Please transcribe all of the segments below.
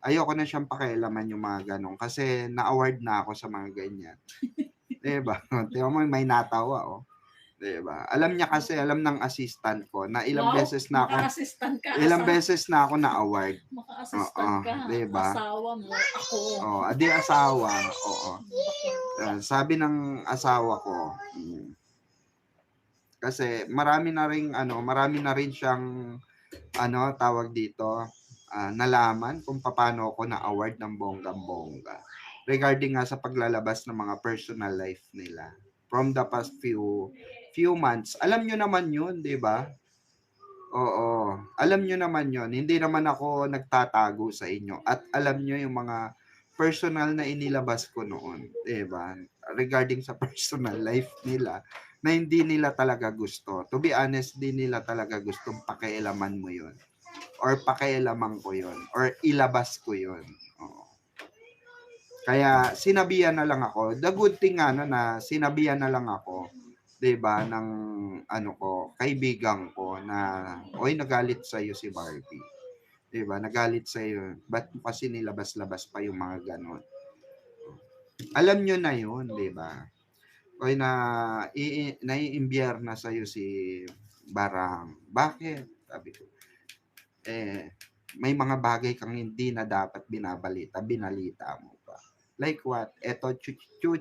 ayoko na siyang pakialaman yung mga gano'n kasi na-award na ako sa mga ganyan. 'Di ba? Tingnan mo may natawa, oh, 'di ba? Alam niya kasi, alam ng assistant ko na ilang Wow, beses na ako na-award. Oo, maka-assistant ka, 'di ba? asawa mo, ako. Oh, asawa, oo. Sabi ng asawa ko, kasi marami na rin siyang tawag dito, nalaman kung paano ako na-award ng bonggang-bongga. Regarding nga sa paglalabas ng mga personal life nila from the past few months. Alam nyo naman yun, di ba? Oo. Alam nyo naman yun. Hindi naman ako nagtatago sa inyo. At alam nyo yung mga personal na inilabas ko noon. Di ba? Regarding sa personal life nila na hindi nila talaga gusto. To be honest, hindi nila talaga gustong pakialaman mo yun. Or pakialaman ko yun. Or ilabas ko yun. Oo. Kaya sinabihan na lang ako. The good thing na sinabihan na lang ako, 'di ba, ng kaibigan ko na, oy, nagalit sa iyo si Barbie. 'Di ba? Nagalit sa iyo. Ba't mo kasi nilabas-labas pa yung mga ganon? Alam nyo na yun, 'di ba? Oy, naiimbyer na sa iyo si Barang. Bakit? Sabi ko. May mga bagay kang hindi na dapat binalita mo pa. Like what? Eto, chuchu,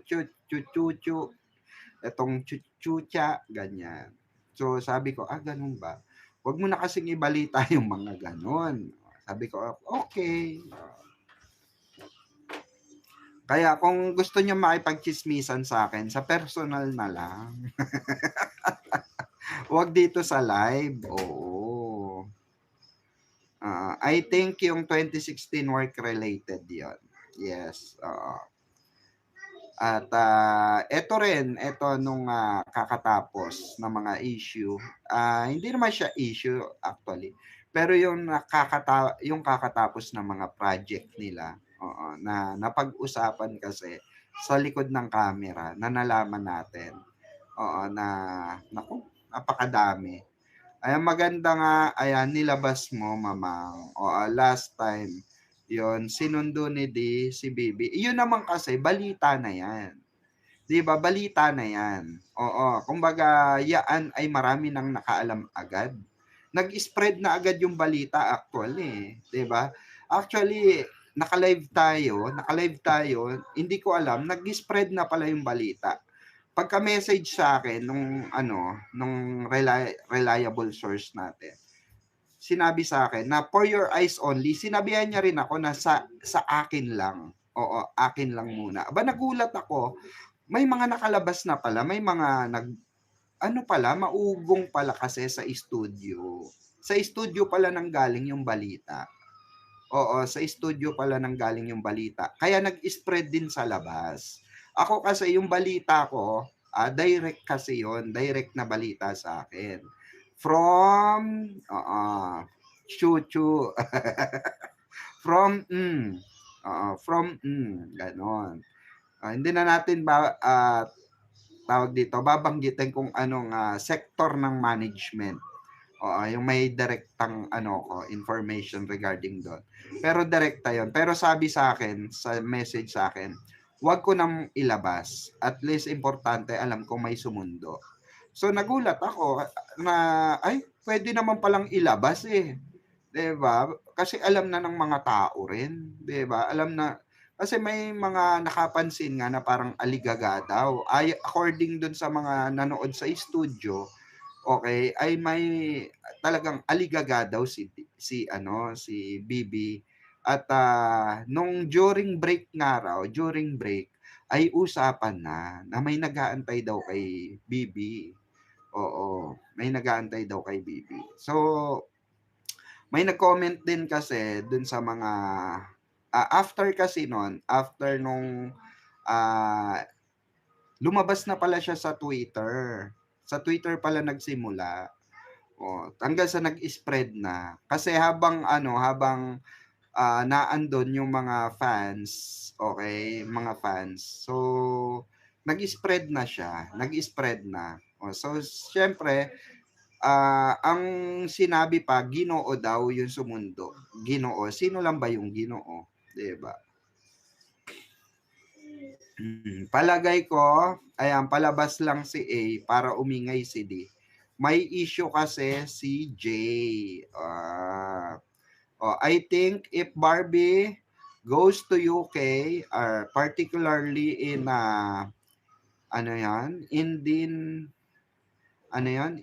etong chuchucha, ganyan. So, sabi ko, ganun ba? Huwag mo na kasing ibalita yung mga ganon. Sabi ko, okay. Kaya kung gusto niyo makipagchismisan sa akin, sa personal na lang. Huwag dito sa live. Oo. I think yung 2016 work-related yon. Yes. At ito nung kakatapos ng mga issue, hindi naman siya issue actually, pero yung kakatapos ng mga project nila, na napag-usapan kasi sa likod ng camera na nalaman natin, na naku, napakadami. Ayan, maganda nga, ayan, nilabas mo, mamang. Last time, yon sinundo ni si Bibi. Iyon naman kasi, balita na yan. Di ba? Balita na yan. Oo. Kumbaga, yaan ay marami nang nakaalam agad. Nag-spread na agad yung balita actually. Di ba? Actually, naka-live tayo, hindi ko alam, nag-spread na pala yung balita. Pagka-message sa akin nung reliable source natin, sinabi sa akin na for your eyes only, sinabihan niya rin ako na sa akin lang. Oo, akin lang muna. Nagulat ako, may mga nakalabas na pala, may mga maugong pala kasi sa studio. Sa studio pala nang galing yung balita. Oo, sa studio pala nang galing yung balita. Kaya nag-spread din sa labas. Ako kasi yung balita ko, direct kasi yon, direct na balita sa akin. From, chuchu. Ganon. Hindi na natin tawag dito, babanggitin kung anong sector ng management. Yung may direktang information regarding doon. Pero direkta yon. Pero sabi sa akin, sa message sa akin, wag ko nang ilabas. At least importante, alam ko may sumundo. So nagulat ako na, pwede naman palang ilabas eh. 'Di ba? Kasi alam na ng mga tao rin, 'di ba? Alam na kasi may mga nakapansin nga na parang aligaga daw. According doon sa mga nanood sa studio, okay, ay may talagang aligaga daw si Bibi. At nung during break ay usapan na may nag-aantay daw kay Bibi. Oo, may nag-aantay daw kay Bibi. So, may nag-comment din kasi dun sa mga after nung lumabas na pala siya sa Twitter. Sa Twitter pala nagsimula. Hanggang sa nag-spread na. Kasi habang naandun yung mga fans, okay, mga fans. So, nag-spread na siya. So, syempre, ang sinabi pa, Ginoo daw yung sumundo. Ginoo. Sino lang ba yung Ginoo? 'di ba? Palagay ko, ayan, palabas lang si A para umingay si D. May issue kasi si J. I think if Barbie goes to UK, particularly in ano yan,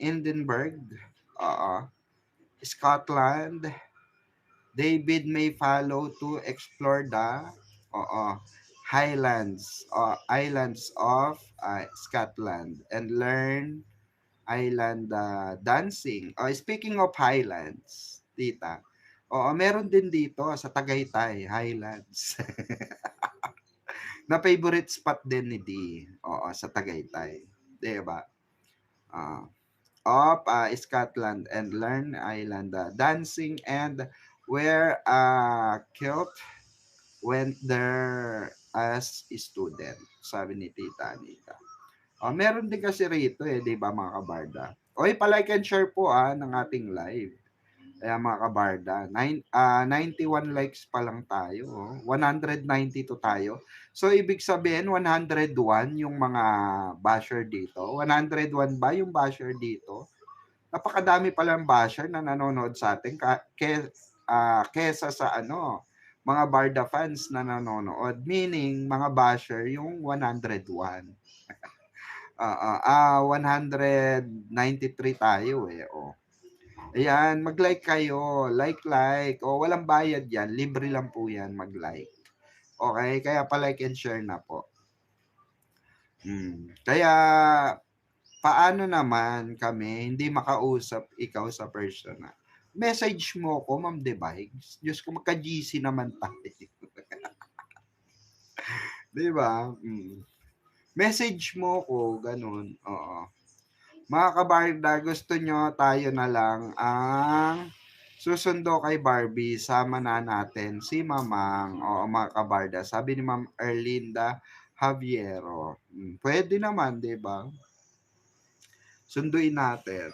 Edinburgh, Scotland, David may follow to explore the oo, islands of Scotland and learn island dancing. Speaking of highlands, tita, meron din dito sa Tagaytay, highlands. Na favorite spot din ni D. Sa Tagaytay. 'Di ba? Ah, of Scotland and learn island dancing and wear a kilt went there as a student, sabi ni Tita Anita. Meron din kasi rito 'di ba mga kabarda? Pa-like and share po ng ating live. Kaya mga kabarda, 91 likes pa lang tayo. 192 tayo. So, ibig sabihin, 101 yung mga basher dito. 101 ba yung basher dito? Napakadami palang basher na nanonood sa atin kesa sa mga Barda fans na nanonood. Meaning, mga basher yung 101. 193 tayo eh. Ayan, mag-like kayo. Like. Walang bayad yan. Libre lang po yan mag-like. Okay? Kaya pa-like and share na po. Kaya, paano naman kami hindi makausap ikaw sa personal? Message mo ko, Ma'am Devigs. Diyos ko, magka-GC naman tayo. Diba? Message mo ko, ganun. Oo. Mga kabarda, gusto nyo tayo na lang ang susundo kay Barbie, sama na natin si Mamang. Mga kabarda, sabi ni Ma'am Erlinda Javiero. Pwede naman, di ba? Sunduin natin.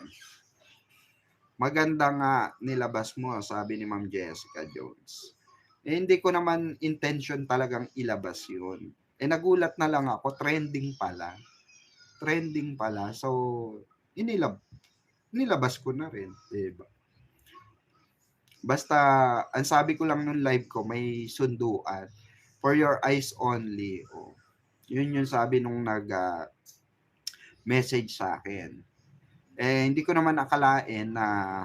Maganda nga nilabas mo, sabi ni Ma'am Jessica Jones. Hindi ko naman intention talagang ilabas yun. Nagulat na lang ako, trending pala. So, nilabas ko na rin, diba? Basta, ang sabi ko lang nung live ko, may sunduan. For your eyes only. Yun yung sabi nung nag-message sa akin. Hindi ko naman akalain na,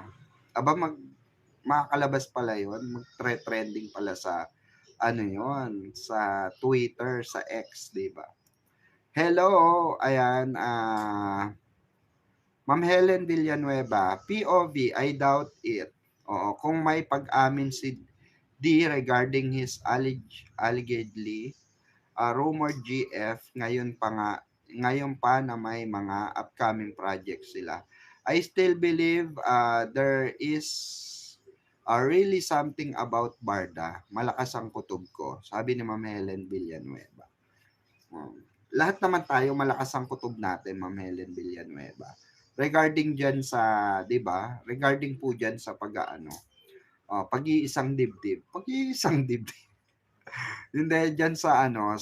makakalabas pala yun, mag-trending pala sa, sa Twitter, sa X, diba? Hello, ayan, Ma'am Helen Villanueva, POV, I doubt it. Kung may pag-amin si D regarding his allegedly rumored GF, ngayon pa na may mga upcoming projects sila. I still believe there is really something about Barda. Malakas ang kutob ko, sabi ni Ma'am Helen Villanueva. Lahat naman tayo malakas ang kutob natin, Ma'am Helen Villanueva. Regarding dyan sa, di ba? Regarding po dyan sa pag-iisang dibdib. Hindi, dyan sa na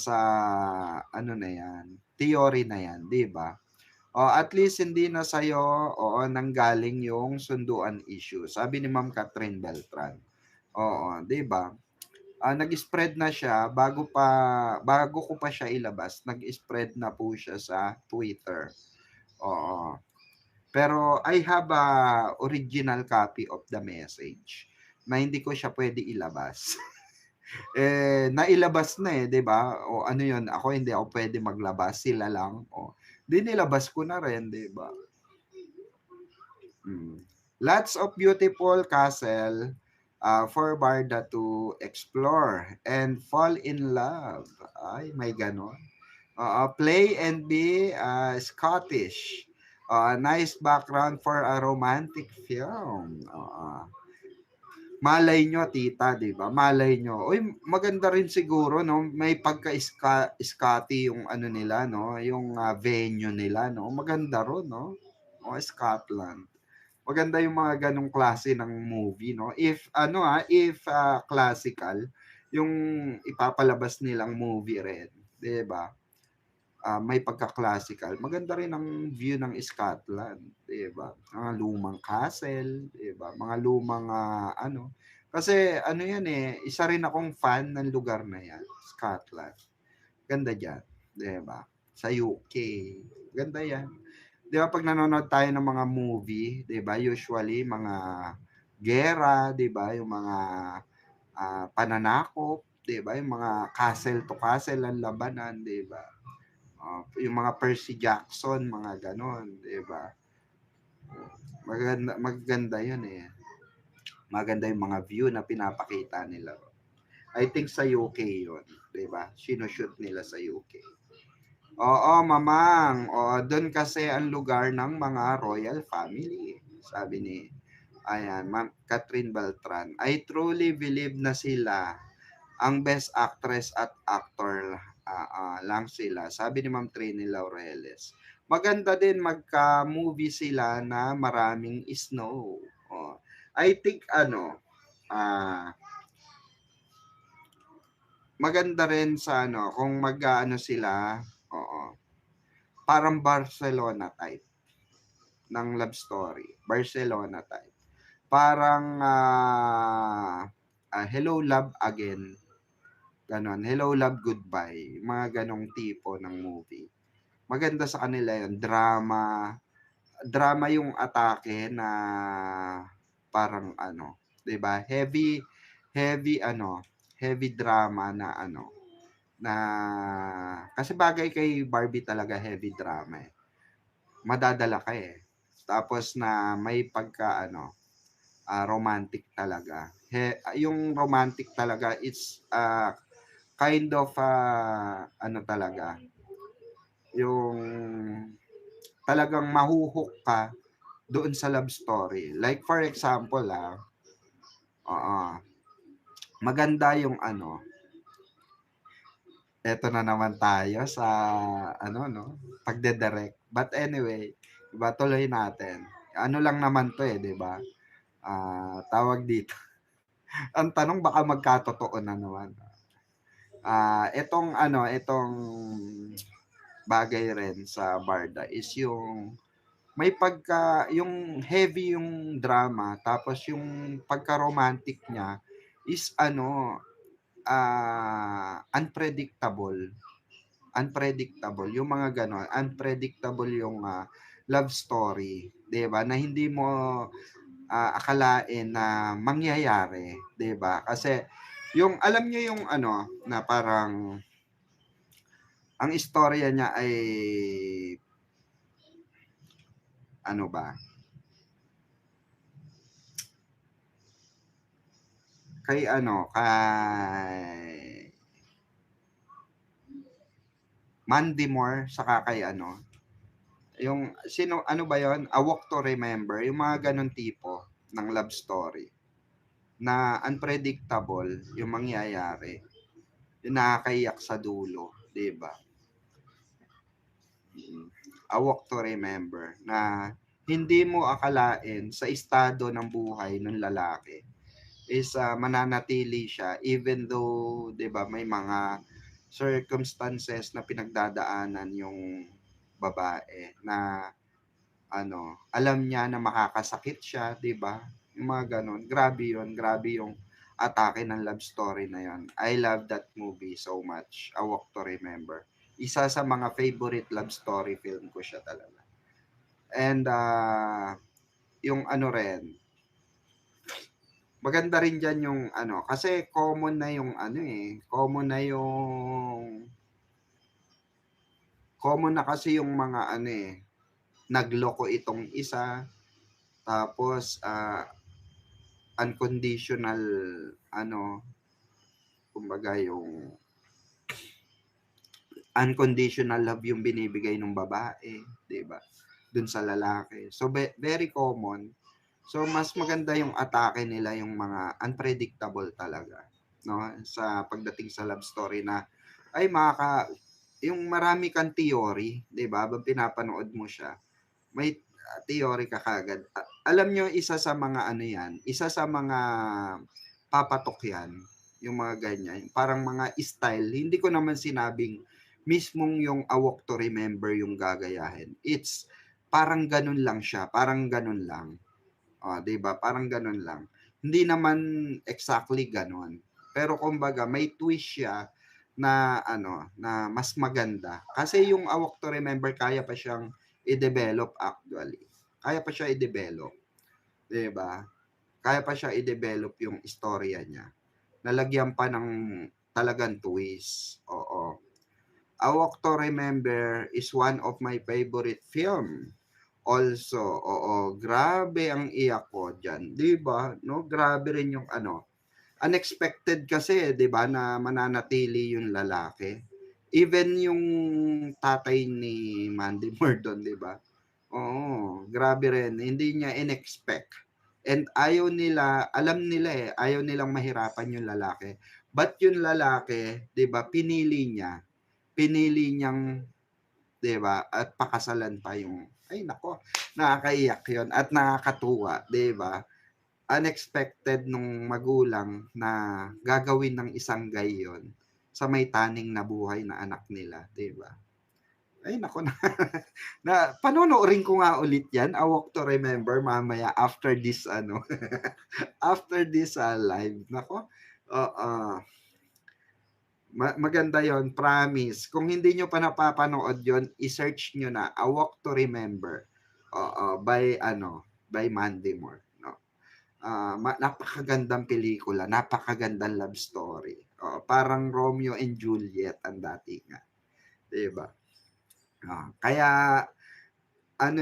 yan, theory na yan, di ba? At least hindi na sa'yo, nanggaling yung sunduan issue. Sabi ni Ma'am Catherine Beltran. Di ba? Nag-spread na siya bago ko pa siya ilabas, nag-spread na po siya sa Twitter. Pero I have a original copy of the message na hindi ko siya pwede ilabas. Nailabas na 'di ba? Yun, hindi ako pwede maglabas, sila lang. Nilabas ko na rin, 'di ba? Lots of beautiful castle for Barda to explore and fall in love. Ay, may ganon. Play and be Scottish. Nice background for a romantic film. Malay nyo, tita, di ba? Malay nyo. Maganda rin siguro, no? May pagka-Scotty yung nila, no? Yung venue nila, no? Maganda ron, no? Scotland. Maganda yung mga ganong klase ng movie, no? If classical, yung ipapalabas nilang movie rin, 'di ba? May pagka-classical. Maganda rin ang view ng Scotland, 'di ba? Mga lumang castle, 'di ba? Mga lumang ano. Kasi ano 'yan eh, isa rin akong fan ng lugar na 'yan, Scotland. Ganda diyan, 'di ba? Sa UK, ganda 'yan. 'Di ba pag nanonood tayo ng mga movie, 'di ba? Usually mga giyera, 'di ba? Yung mga pananakop, 'di ba? Yung mga castle to castle ang labanan, 'di ba? Yung mga Percy Jackson, mga ganon, 'di ba? Maganda 'yun eh. Maganda yung mga view na pinapakita nila. I think sa UK 'yun, 'di ba? Sino-shoot nila sa UK. Oo, mamang. Oo, doon kasi ang lugar ng mga royal family. Sabi ni ayan, Ma'am Catherine Beltran. I truly believe na sila ang best actress at actor lang sila. Sabi ni Ma'am Trini Laureles. Maganda din magka-movie sila na maraming snow. Oh. I think maganda rin sa kung mag-ano sila, oo. Parang Barcelona type ng love story. Barcelona type. Parang Hello Love Again. Ganon. Hello Love Goodbye. Mga ganong tipo ng movie. Maganda sa kanila yun. Drama. Drama yung atake na parang 'di ba? Heavy drama na kasi bagay kay Barbie talaga heavy drama eh. Madadala ka eh. Tapos na may pagka romantic talaga. Yung romantic talaga it's kind of talaga yung talagang mahuhook ka doon sa love story. Like for example maganda yung eto na naman tayo sa pagdedirect. But anyway, diba, tuloy natin. Ano lang naman to eh, 'di ba? Tawag dito. Ang tanong baka magkatotoo na naman. Itong bagay rin sa Barda is yung may yung heavy yung drama tapos yung pagka-romantic niya is unpredictable. Unpredictable yung mga ganon, unpredictable yung love story, 'di ba? Na hindi mo akalain na mangyayari, 'di ba? Kasi yung alam niyo yung na parang ang istorya niya ay ano ba? Kay Mandy Moore saka kay yung ano ba yon? A Walk to Remember, yung mga ganon tipo ng love story na unpredictable yung mangyayari. Yung nakakaiyak sa dulo, 'di ba? A Walk to Remember na hindi mo akalain sa estado ng buhay ng lalaki is mananatili siya even though 'di ba may mga circumstances na pinagdadaanan yung babae na alam niya na makakasakit siya, 'di ba? Yung mga ganun. Grabe yung atake ng love story na yon. I love that movie so much. A Walk to Remember. Isa sa mga favorite love story film ko siya talaga. And yung rin, maganda rin diyan yung kasi common na yung common na kasi yung mga nagloko itong isa tapos unconditional kumbaga yung unconditional love yung binibigay ng babae, 'di ba? Dun sa lalaki. So very common. So mas maganda yung atake nila yung mga unpredictable talaga, no? Sa pagdating sa love story na ay yung marami kang theory, 'di ba? Habang pinapanood mo siya, may theory ka kagad. Alam nyo isa sa mga isa sa mga papatok yan, yung mga ganyan. Parang mga style. Hindi ko naman sinabing mismong yung A Walk to Remember yung gagayahin. It's parang ganun lang siya. Parang ganun lang. 'Di ba? Parang ganun lang. Hindi naman exactly ganun. Pero kumbaga may twist siya na ano, na mas maganda. Kasi yung A Walk to Remember kaya pa siyang i-develop actually. Kaya pa siya i-develop, 'di ba? Kaya pa siya i-develop yung istorya niya. Nalagyan pa ng talagang twist. Oo. A Walk to Remember is one of my favorite film. Also, oo, grabe ang iyak ko diyan, 'di ba? No, grabe rin yung ano, unexpected kasi, 'di ba, na mananatili yung lalaki. Even yung tatay ni Mandy Moore doon, 'di ba? Oo, grabe rin, hindi niya in-expect. And ayaw nila, alam nila eh, ayaw nilang mahirapan yung lalaki. But yung lalaki, 'di ba, pinili niyang 'di ba? At pakasalan pa yung ay nako, nakakaiyak 'yon at nakakatuwa, 'di ba? Unexpected nung magulang na gagawin ng isang guy 'yon sa may taning na buhay na anak nila, 'di ba? Ay nako na, na panonoorin ko nga ulit 'yan, A Walk to Remember mamaya after this ano, after this live. Nako, oo. Maganda yon, promise. Kung hindi nyo pa napapanood yon, i-search nyo na A Walk to Remember. Oo, by ano, by Mandy Moore, no. Napakagandang pelikula, napakagandang love story. Oo, parang Romeo and Juliet ang datingan, 'di ba? Kaya ano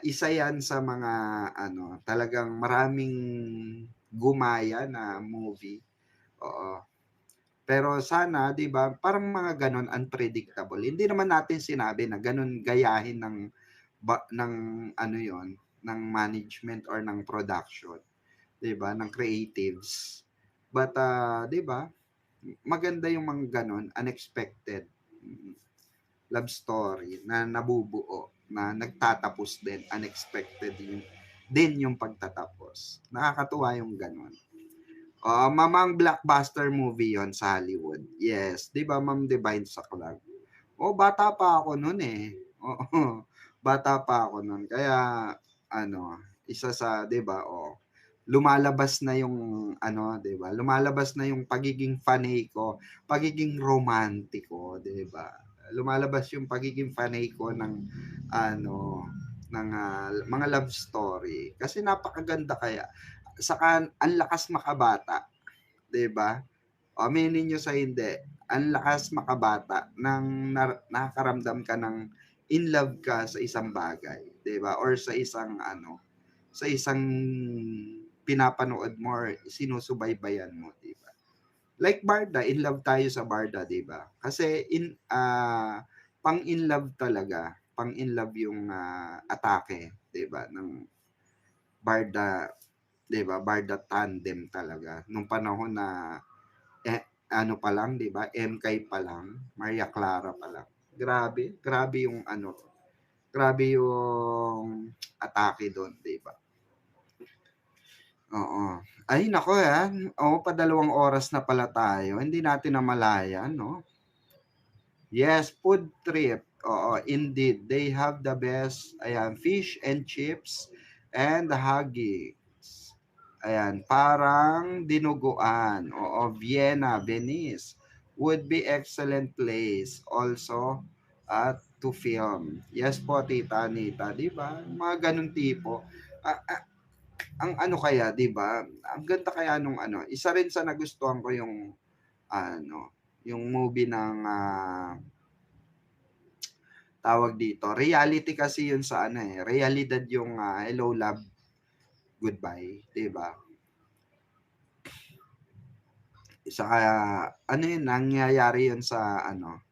isa 'yan sa mga ano, talagang maraming gumaya na movie. Oo. Pero sana 'di ba, parang mga gano'n unpredictable. Hindi naman natin sinabi na gano'n gayahin ng ano 'yon, ng management or ng production, 'di ba, ng creatives. But, 'di ba, maganda yung mga gano'n, unexpected love story na nabubuo, na nagtatapos din, unexpected din yung pagtatapos. Nakakatuwa yung gano'n. Mamang blockbuster movie yon sa Hollywood. Yes, 'di ba Ma'am Divine Saklag? Bata pa ako no'n eh. Oo, bata pa ako no'n. Kaya ano, isa sa 'di ba, lumalabas na yung ano, 'di ba? Lumalabas na yung pagiging fanay ko, pagiging romantiko, 'di ba? Lumalabas yung pagiging fanay ko ng ano, ng mga love story. Kasi napakaganda kaya. Saka ang lakas makabata, 'di ba? Aminin niyo sa hindi, ang lakas makabata ng nakakaramdam ka ng in love ka sa isang bagay, 'di ba? Or sa isang ano, sa isang pinapanood mo or sinusubaybayan mo, 'di ba? Like Barda, in love tayo sa Barda, 'di ba? Kasi pang in love talaga, pang in love yung atake, 'di ba? Ng Barda, 'di ba? Barda tandem talaga nung panahon na ano pa lang, 'di ba? MK pa lang, Maria Clara pa lang. Grabe, grabe yung ano, grabe yung atake doon, 'di ba? Oo. Ay nako pa 2 oras na pala tayo. Hindi natin namalayan, no? Yes, food trip. Oo, indeed. They have the best, ayan, fish and chips and haggis. Ayan, parang dinuguan. Oo, Vienna, Venice would be excellent place also to film. Yes po, Tita Anita, di ba? Mga ganun tipo. Ang ano kaya, di ba? Ang ganda kaya nung ano. Isa rin sa nagustuhan ko yung ano, yung movie ng tawag dito. Reality kasi yun sa ano realidad yung Hello Love Goodbye, 'di ba? Saka ano yun, nangyayari yun sa ano,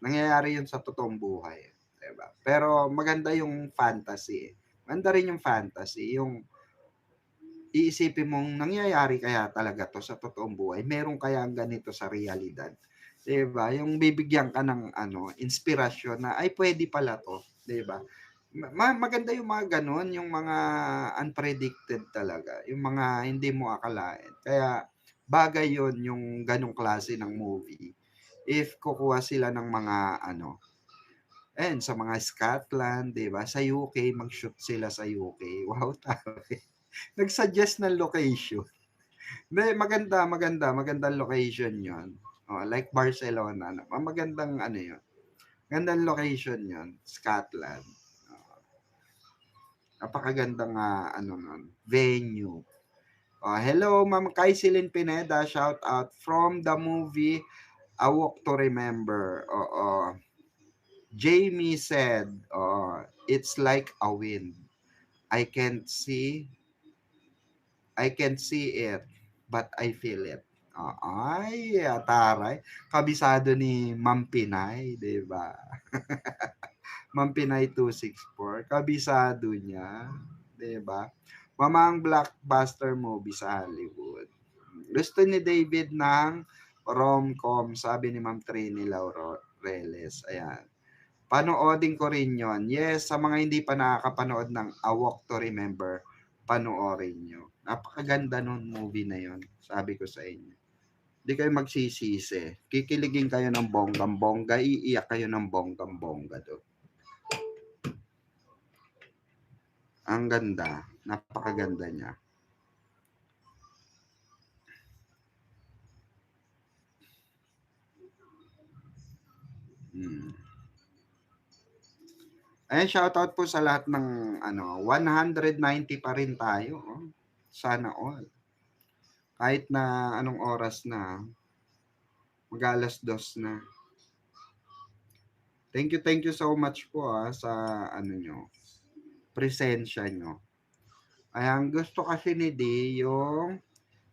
nangyayari yun sa totoong buhay, 'di ba? Pero maganda yung fantasy. Maganda rin yung fantasy, yung iisipin mong nangyayari kaya talaga to sa totoong buhay. Meron kaya ganito sa realidad. 'Di ba? Yung bibigyan ka ng ano, inspirasyon na ay pwede pala to, 'di ba? Maganda yung mga gano'n, yung mga unpredicted talaga, yung mga hindi mo akalain. Kaya bagay yun yung gano'ng klase ng movie. If kukuha sila ng mga ano, sa mga Scotland, 'di ba? Sa UK, mag-shoot sila sa UK. Wow, taray. Nag-suggest ng location. Hindi, magandang location 'yon. Oh, like Barcelona, magandang ano 'yon. Magandang location 'yon, Scotland. Napakagandang ano nun, venue. Hello, Ma'am Kaisilin Pineda, shout out from the movie A Walk to Remember. Oo. Jamie said, it's like a wind. I can't see, I can't see it, but I feel it. Ay, taray. Kabisado ni Ma'am Pinay, di ba? Ma'am Pinay 264, kabisado niya, 'di ba? Mamang blockbuster movie sa Hollywood. Gusto ni David ng rom-com, sabi ni Ma'am Trini Laureles. Ayan. Panoodin ko rin yon. Yes, sa mga hindi pa nakakapanood ng A Walk to Remember, panoorin nyo. Napakaganda nun movie na yon, sabi ko sa inyo. Hindi kayo magsisisi. Kikiligin kayo ng bonggang-bongga, iiyak kayo ng bonggang-bongga doon. Ang ganda, napakaganda niya. Ayan, shoutout po sa lahat ng 190 pa rin tayo. Sana all. Kahit na anong oras na, mag-alas-2 na. Thank you so much po sa nyo, presensya nyo. Ayan, gusto kasi ni D yung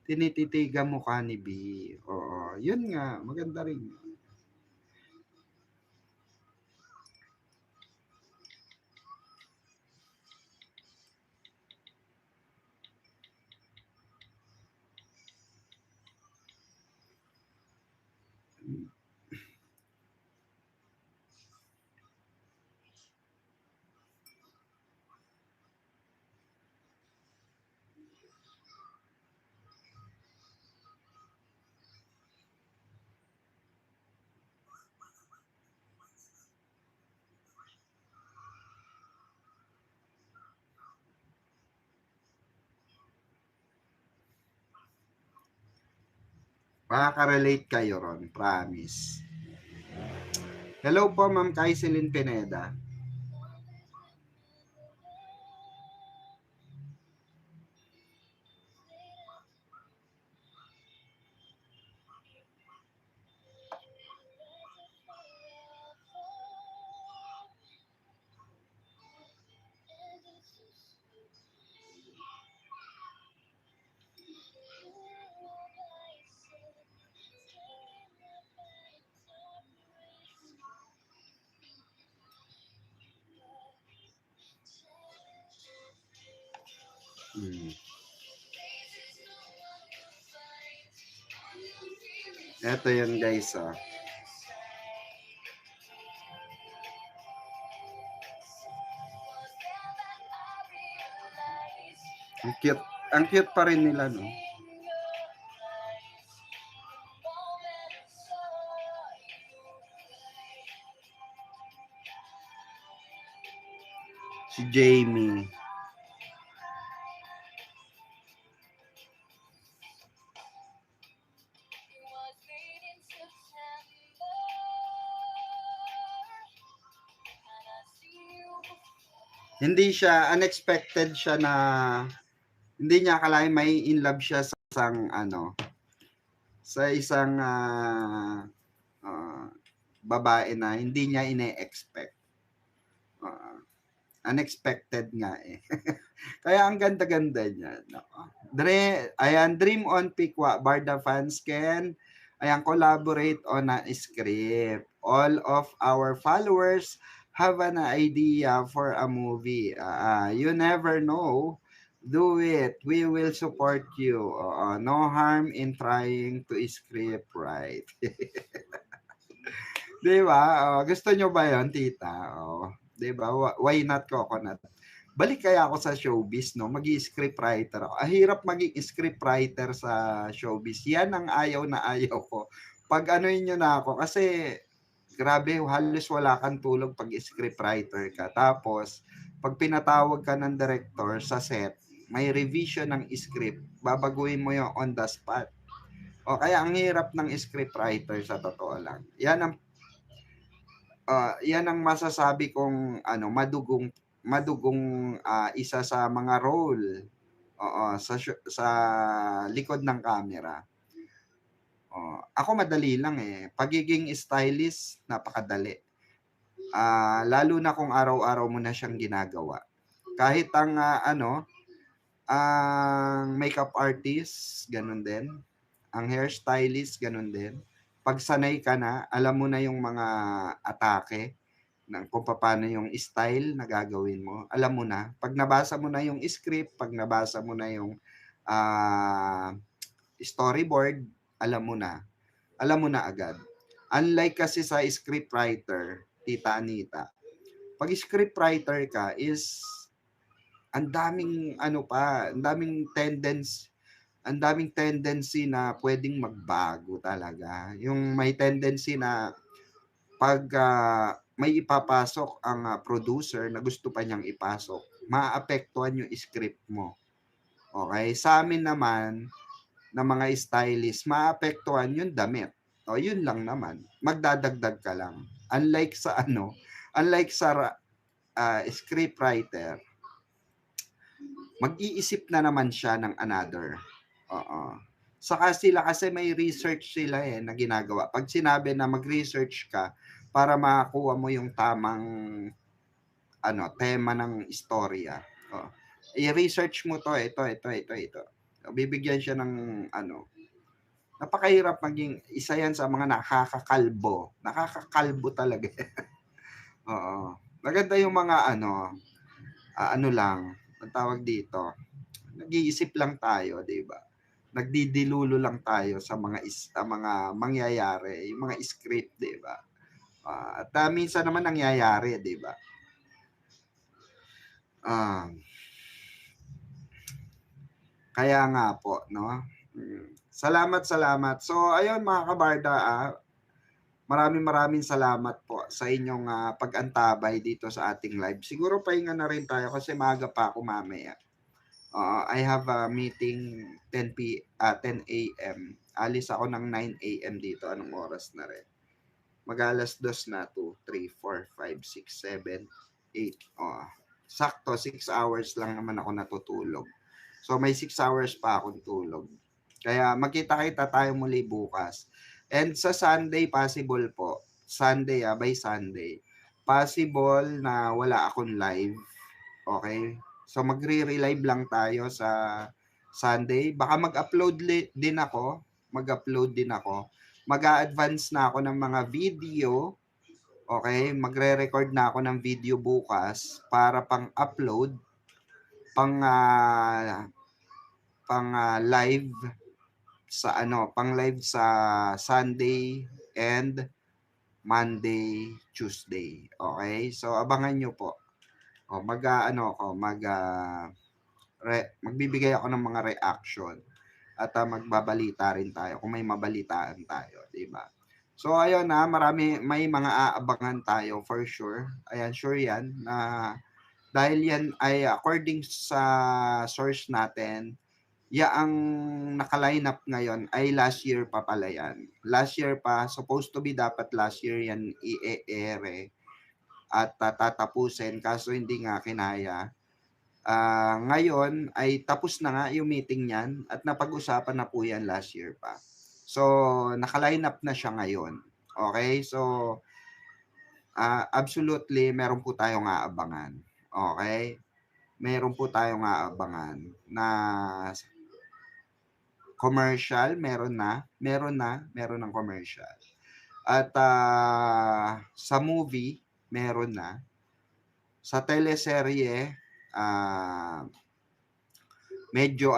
tinititigan mukha ni B. Oo, yun nga, maganda rin. Makaka-relate kayo ron, promise. Hello po, Ma'am Kaisilin Pineda. Eto yun guys. Ang cute pa rin nila, no? Si Jamie. Hindi siya, unexpected siya na hindi niya akalain may in love siya sa isang babae na hindi niya ine-expect. Unexpected nga eh. Kaya ang ganda-ganda niya. Dream on Pikwa, Barda fans can collaborate on a script. All of our followers have an idea for a movie. You never know. Do it. We will support you. No harm in trying to script right. Di ba? Gusto nyo ba yon, tita? 'di ba? Why not coconut? Balik kaya ako sa showbiz, no? Mag-i-scriptwriter ako. Ang hirap maging scriptwriter sa showbiz. Yan ang ayaw na ayaw ko. Pag ano nyo na ako, kasi grabe, halos wala kang tulog pag scriptwriter ka. Tapos, pag pinatawag ka ng director sa set, may revision ng script, babaguhin mo yung on the spot. O kaya ang hirap ng scriptwriter sa totoo lang. Yan ang masasabi kong ano, madugong isa sa mga role. Oo, sa likod ng camera. Ako madali lang eh. Pagiging stylist, napakadali. Lalo na kung araw-araw mo na siyang ginagawa. Kahit ang ang makeup artist, ganun din. Ang hairstylist, ganun din. Pag sanay ka na, alam mo na yung mga atake ng kung paano yung style na gagawin mo. Alam mo na. Pag nabasa mo na yung script, pag nabasa mo na yung storyboard, alam mo na. Alam mo na agad. Unlike kasi sa scriptwriter, Tita Anita, pag scriptwriter ka is ang daming tendency na pwedeng magbago talaga. Yung may tendency na pag may ipapasok ang producer na gusto pa niyang ipasok, maapektuhan yung script mo. Okay? Sa amin naman, na mga stylist, maapektuhan yung damit. O, yun lang naman. Magdadagdag ka lang. Unlike sa scriptwriter, mag-iisip na naman siya ng another. Oo. Saka sila kasi may research sila na ginagawa. Pag sinabi na mag-research ka para makakuha mo yung tamang tema ng istorya. I-research mo to, ito. Bibigyan siya ng napakahirap maging isa yan sa mga nakakakalbo. Nakakakalbo talaga. Oo. Maganda yung mga lang, ang tawag dito, nag-iisip lang tayo, 'di ba? Nagdidilulo lang tayo sa mga mangyayari, yung mga script, 'di ba? At minsan naman nangyayari, 'di ba? Kaya nga po, no? Salamat. So, ayun mga kabarda, maraming salamat po sa inyong pag-antabay dito sa ating live. Siguro pahinga na rin tayo kasi maaga pa ako mamaya. I have a meeting 10 a.m. Alis ako ng 9 a.m. dito. Anong oras na rin? Mag-alas 2 na, 2, 3, 4, 5, 6, 7, 8. Sakto, 6 hours lang naman ako natutulog. So, may 6 hours pa akong tulog. Kaya magkita-kita tayo muli bukas. And sa Sunday, possible po. By Sunday. Possible na wala akong live. Okay? So magre-relive lang tayo sa Sunday. Baka mag-upload din ako. Mag-a-advance na ako ng mga video. Okay? Magre-record na ako ng video bukas para pang-upload, pang live sa Sunday and Monday, Tuesday. Okay? So abangan nyo po. Magbibigay ako ng mga reaction at magbabalita rin tayo kung may mabalitaan tayo, di ba? So ayun may mga aabangan tayo for sure. Ayan, sure yan na dahil yan ay according sa source natin, ang naka-line up ngayon ay last year pa pala yan. Last year pa, supposed to be dapat last year yan i-ere at tatapusin, kaso hindi nga kinaya. Ngayon ay tapos na nga yung meeting niyan at napag-usapan na po yan last year pa. So, naka-line up na siya ngayon. Okay? So, absolutely, meron po tayong aabangan. Okay? Meron po tayong aabangan na commercial, meron ng commercial. At sa movie, meron na. Sa teleserye, medyo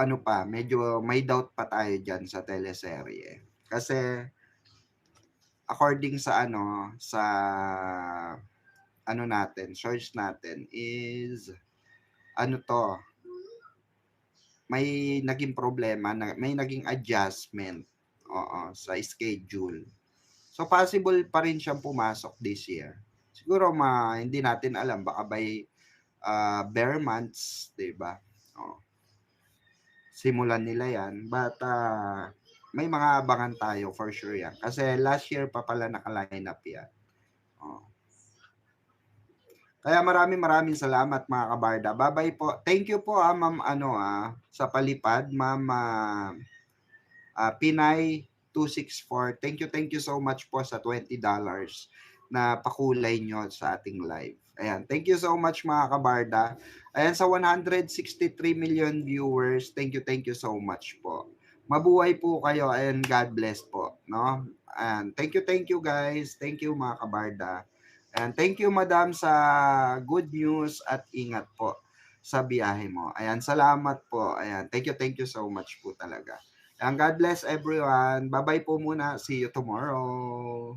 may doubt pa tayo dyan sa teleserye. Kasi according sa ano natin, source natin is ano 'to, may naging problema na may naging adjustment, oo, sa schedule. So, possible pa rin siyang pumasok this year. Siguro hindi natin alam baka by, bare months, 'di ba? Oo, simulan nila 'yan but, may mga abangan tayo for sure 'yan. Kasi last year pa pala naka-line up 'yan, oo. Kaya maraming salamat mga kabarda. Ba-bye po. Thank you po, ma'am ano, sa palipad, ma'am, Pinay 264. Thank you so much po sa $20 na pakulay nyo sa ating live. Ayan, thank you so much mga kabarda. Ayan, sa 163 million viewers, thank you so much po. Mabuhay po kayo and God bless po, no? And thank you guys. Thank you mga kabarda. And thank you madam sa good news at ingat po sa biyahe mo. Ayan, salamat po. Ayan, thank you so much po talaga. And God bless everyone. Bye-bye po muna. See you tomorrow.